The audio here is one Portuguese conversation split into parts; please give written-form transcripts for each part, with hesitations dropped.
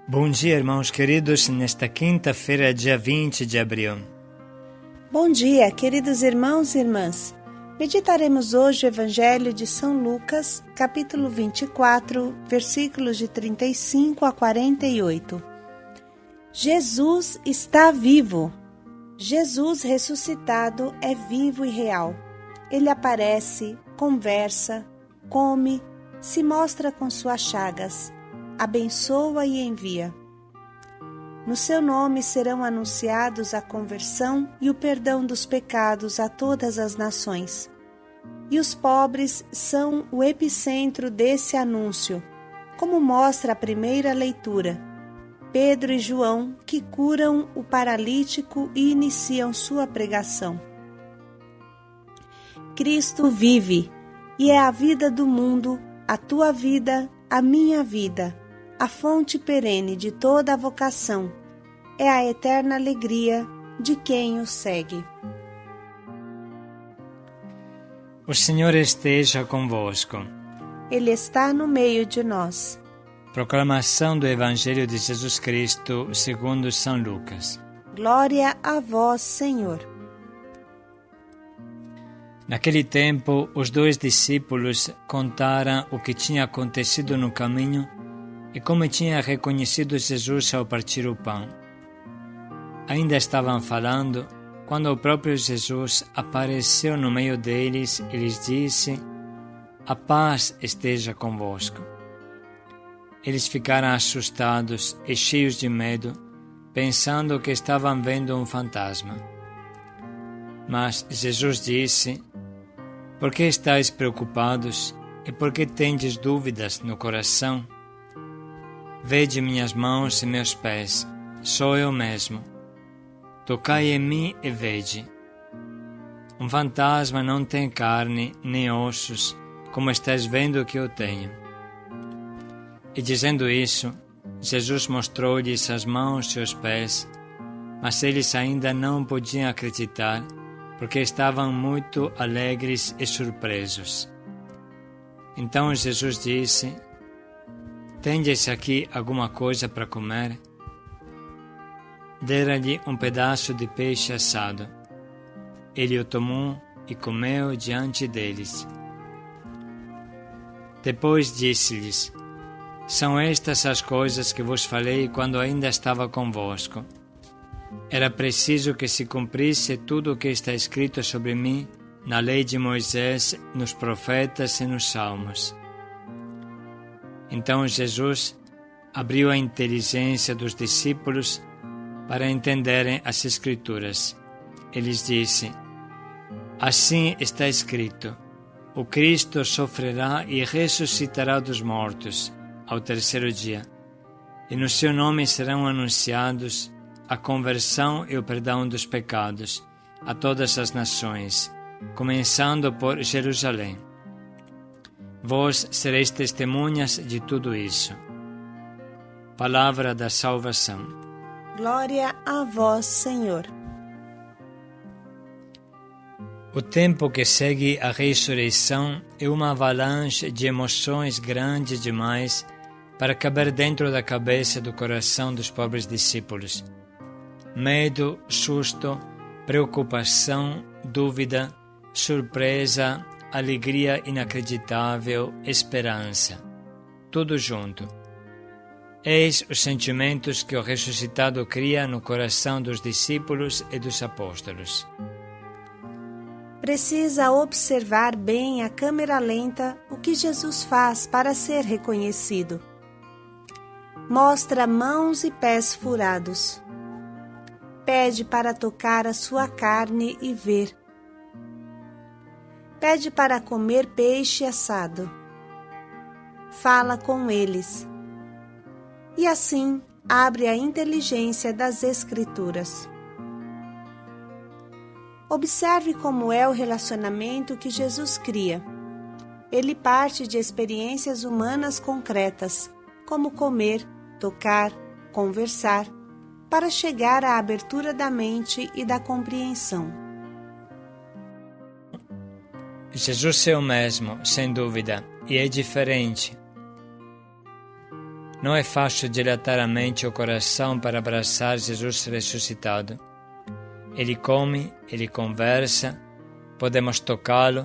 Bom dia, irmãos queridos, nesta quinta-feira, dia 20 de abril. Bom dia, queridos irmãos e irmãs. Meditaremos hoje o Evangelho de São Lucas, capítulo 24, versículos de 35 a 48. Jesus está vivo. Jesus ressuscitado é vivo e real. Ele aparece, conversa, come, se mostra com suas chagas, abençoa e envia. No seu nome serão anunciados a conversão e o perdão dos pecados a todas as nações. E os pobres são o epicentro desse anúncio, como mostra a primeira leitura. Pedro e João que curam o paralítico e iniciam sua pregação. Cristo vive, e é a vida do mundo, a tua vida, a minha vida. A fonte perene de toda a vocação, é a eterna alegria de quem o segue. O Senhor esteja convosco. Ele está no meio de nós. Proclamação do Evangelho de Jesus Cristo segundo São Lucas. Glória a vós, Senhor. Naquele tempo, os 2 discípulos contaram o que tinha acontecido no caminho e como tinha reconhecido Jesus ao partir o pão. Ainda estavam falando quando o próprio Jesus apareceu no meio deles e lhes disse: "A paz esteja convosco." Eles ficaram assustados e cheios de medo, pensando que estavam vendo um fantasma. Mas Jesus disse: "Por que estáis preocupados e por que tendes dúvidas no coração? Vede minhas mãos e meus pés, sou eu mesmo. Tocai em mim e vede. Um fantasma não tem carne nem ossos, como estáis vendo que eu tenho." E dizendo isso, Jesus mostrou-lhes as mãos e os pés, mas eles ainda não podiam acreditar, porque estavam muito alegres e surpresos. Então Jesus disse: "Tendes aqui alguma coisa para comer?" Deram-lhe um pedaço de peixe assado. Ele o tomou e comeu diante deles. Depois disse-lhes: "São estas as coisas que vos falei quando ainda estava convosco. Era preciso que se cumprisse tudo o que está escrito sobre mim na lei de Moisés, nos profetas e nos salmos." Então Jesus abriu a inteligência dos discípulos para entenderem as Escrituras. Ele lhes disse: "Assim está escrito: o Cristo sofrerá e ressuscitará dos mortos ao terceiro dia, e no seu nome serão anunciados a conversão e o perdão dos pecados a todas as nações, começando por Jerusalém. Vós sereis testemunhas de tudo isso." Palavra da salvação. Glória a vós, Senhor. O tempo que segue a ressurreição é uma avalanche de emoções grande demais para caber dentro da cabeça e do coração dos pobres discípulos. Medo, susto, preocupação, dúvida, surpresa, alegria inacreditável, esperança. Tudo junto. Eis os sentimentos que o ressuscitado cria no coração dos discípulos e dos apóstolos. Precisa observar bem a câmera lenta o que Jesus faz para ser reconhecido. Mostra mãos e pés furados. Pede para tocar a sua carne e ver. Pede para comer peixe assado. Fala com eles. E assim abre a inteligência das Escrituras. Observe como é o relacionamento que Jesus cria. Ele parte de experiências humanas concretas, como comer, tocar, conversar, para chegar à abertura da mente e da compreensão. Jesus é o mesmo, sem dúvida, e é diferente. não é fácil dilatar a mente e o coração para abraçar Jesus ressuscitado. Ele come, ele conversa, podemos tocá-lo,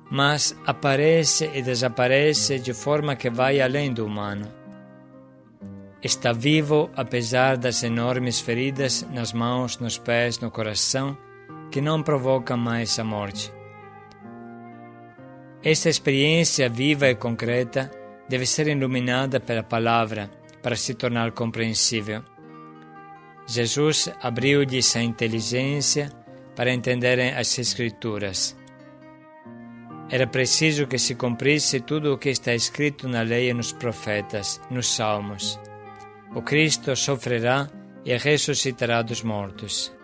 mas aparece e desaparece de forma que vai além do humano. Está vivo apesar das enormes feridas nas mãos, nos pés, no coração, que não provocam mais a morte. Esta experiência viva e concreta deve ser iluminada pela palavra para se tornar compreensível. Jesus abriu-lhes a inteligência para entenderem as Escrituras. Era preciso que se cumprisse tudo o que está escrito na lei e nos profetas, nos salmos. O Cristo sofrerá e ressuscitará dos mortos.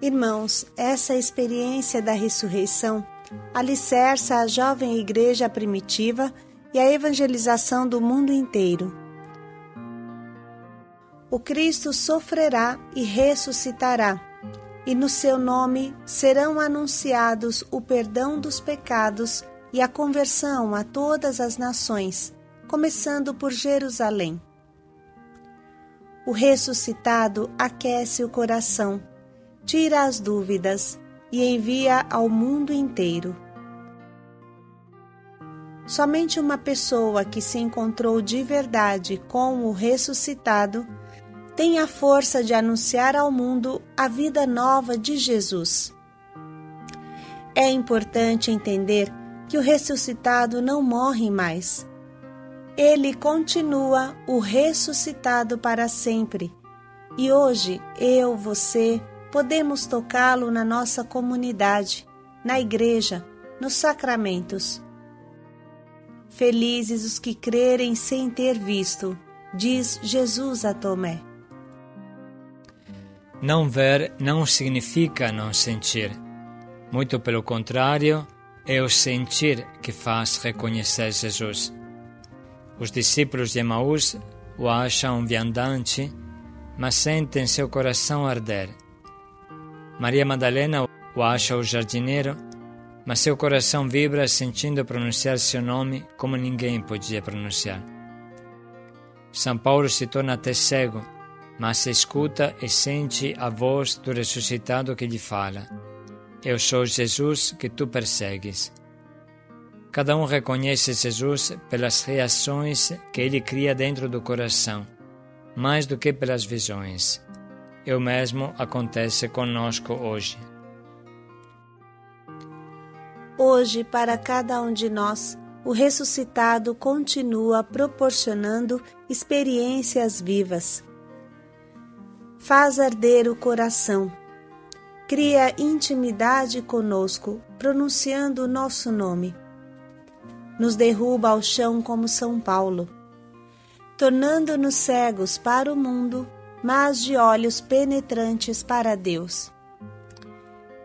Irmãos, essa experiência da ressurreição alicerça a jovem igreja primitiva e a evangelização do mundo inteiro. O Cristo sofrerá e ressuscitará, e no seu nome serão anunciados o perdão dos pecados e a conversão a todas as nações, começando por Jerusalém. O ressuscitado aquece o coração, tira as dúvidas e envia ao mundo inteiro. Somente uma pessoa que se encontrou de verdade com o ressuscitado tem a força de anunciar ao mundo a vida nova de Jesus. É importante entender que o ressuscitado não morre mais. Ele continua o ressuscitado para sempre. E hoje, você, podemos tocá-lo na nossa comunidade, na igreja, nos sacramentos. Felizes os que crerem sem ter visto, diz Jesus a Tomé. Não ver não significa não sentir. Muito pelo contrário, é o sentir que faz reconhecer Jesus. Os discípulos de Emaús o acham um viandante, mas sentem seu coração arder. Maria Madalena o acha o jardineiro, mas seu coração vibra sentindo pronunciar seu nome como ninguém podia pronunciar. São Paulo se torna até cego, mas escuta e sente a voz do ressuscitado que lhe fala: Eu sou Jesus que tu persegues. Cada um reconhece Jesus pelas reações que ele cria dentro do coração, mais do que pelas visões. E o mesmo acontece conosco hoje. Hoje, para cada um de nós, o ressuscitado continua proporcionando experiências vivas. Faz arder o coração, cria intimidade conosco, pronunciando o nosso nome. Nos derruba ao chão como São Paulo, tornando-nos cegos para o mundo, mas de olhos penetrantes para Deus.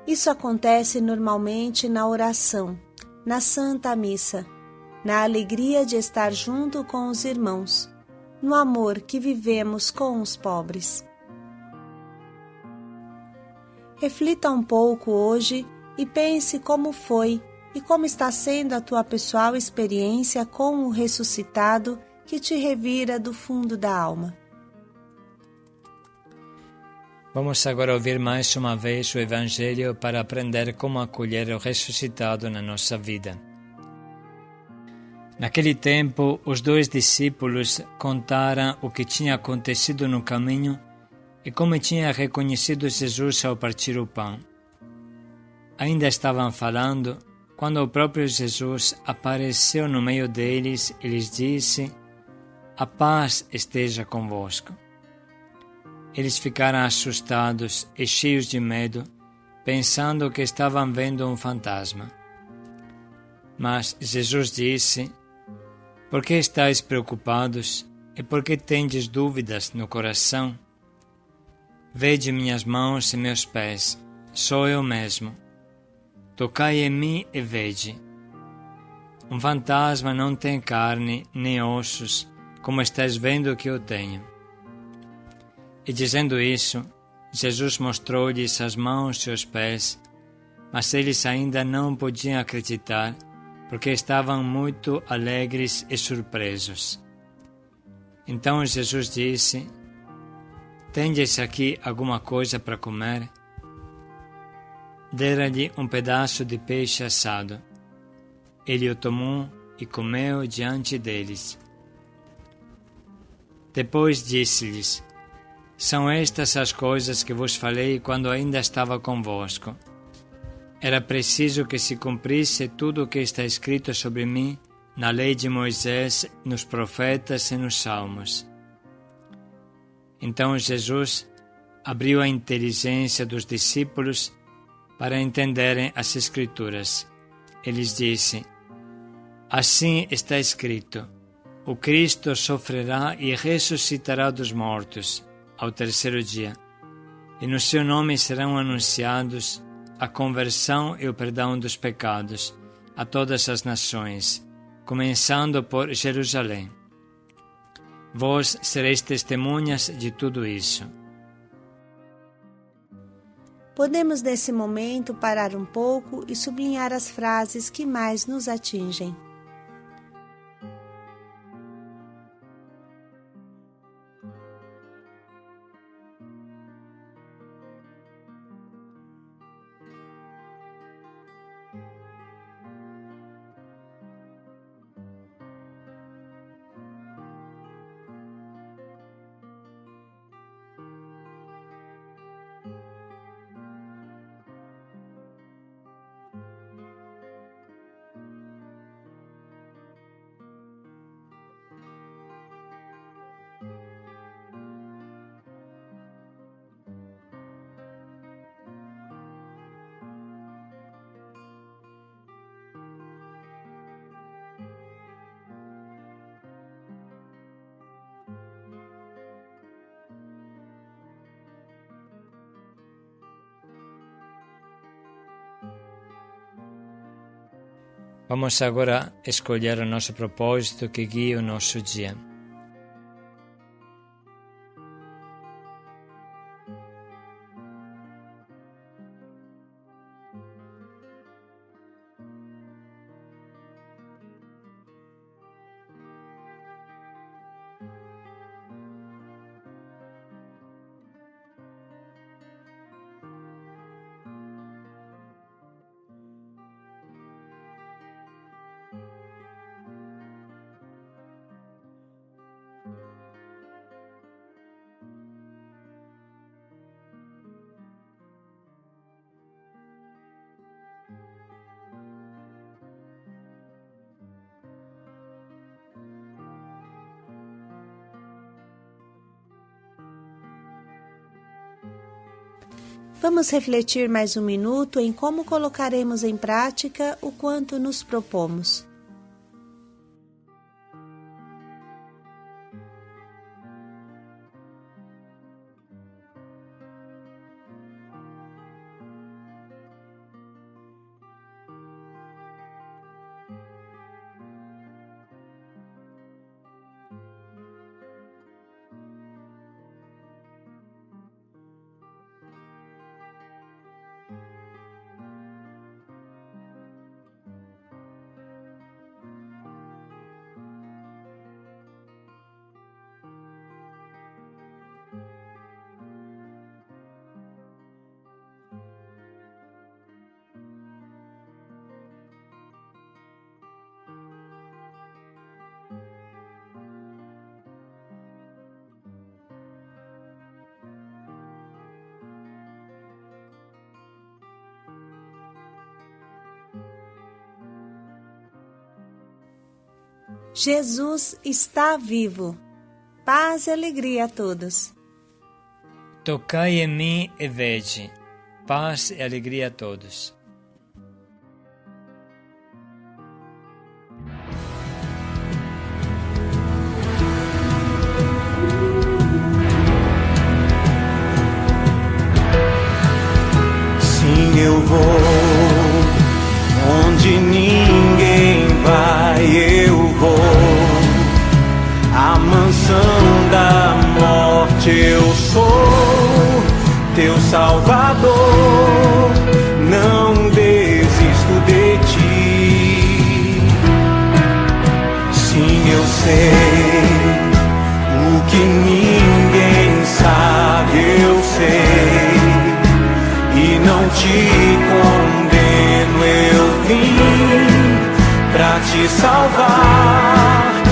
Isso acontece normalmente na oração, na Santa Missa, na alegria de estar junto com os irmãos, no amor que vivemos com os pobres. Reflita um pouco hoje e pense como foi e como está sendo a tua pessoal experiência com o ressuscitado que te revira do fundo da alma. Vamos agora ouvir mais uma vez o Evangelho para aprender como acolher o ressuscitado na nossa vida. Naquele tempo, os 2 discípulos contaram o que tinha acontecido no caminho e como tinha reconhecido Jesus ao partir o pão. Ainda estavam falando quando o próprio Jesus apareceu no meio deles e lhes disse: A paz esteja convosco. Eles ficaram assustados e cheios de medo, pensando que estavam vendo um fantasma. Mas Jesus disse: Por que estáis preocupados e por que tendes dúvidas no coração? Vede minhas mãos e meus pés, sou eu mesmo. Tocai em mim e vede. Um fantasma não tem carne nem ossos, como estáis vendo que eu tenho. E dizendo isso, Jesus mostrou-lhes as mãos e os pés, mas eles ainda não podiam acreditar porque estavam muito alegres e surpresos. Então Jesus disse: tendes aqui alguma coisa para comer? Deram-lhe um pedaço de peixe assado. Ele o tomou e comeu diante deles. Depois disse-lhes: são estas as coisas que vos falei quando ainda estava convosco. Era preciso que se cumprisse tudo o que está escrito sobre mim na lei de Moisés, nos profetas e nos salmos. Então Jesus abriu a inteligência dos discípulos para entenderem as Escrituras. Ele lhes disse: assim está escrito: o Cristo sofrerá e ressuscitará dos mortos ao terceiro dia, e no seu nome serão anunciados a conversão e o perdão dos pecados a todas as nações, começando por Jerusalém. Vós sereis testemunhas de tudo isso. Podemos nesse momento parar um pouco e sublinhar as frases que mais nos atingem. Vamos agora escolher o nosso propósito que guia o nosso dia. Vamos refletir mais um minuto em como colocaremos em prática o quanto nos propomos. Jesus está vivo. Paz e alegria a todos. Tocai em mim e vede. Paz e alegria a todos. Sim, eu vou onde ninguém vai, eu vou à mansão da morte. Eu sou teu Salvador, não desisto de ti. sei. O que ninguém sabe eu sei. E não te condeno, eu vim pra te salvar.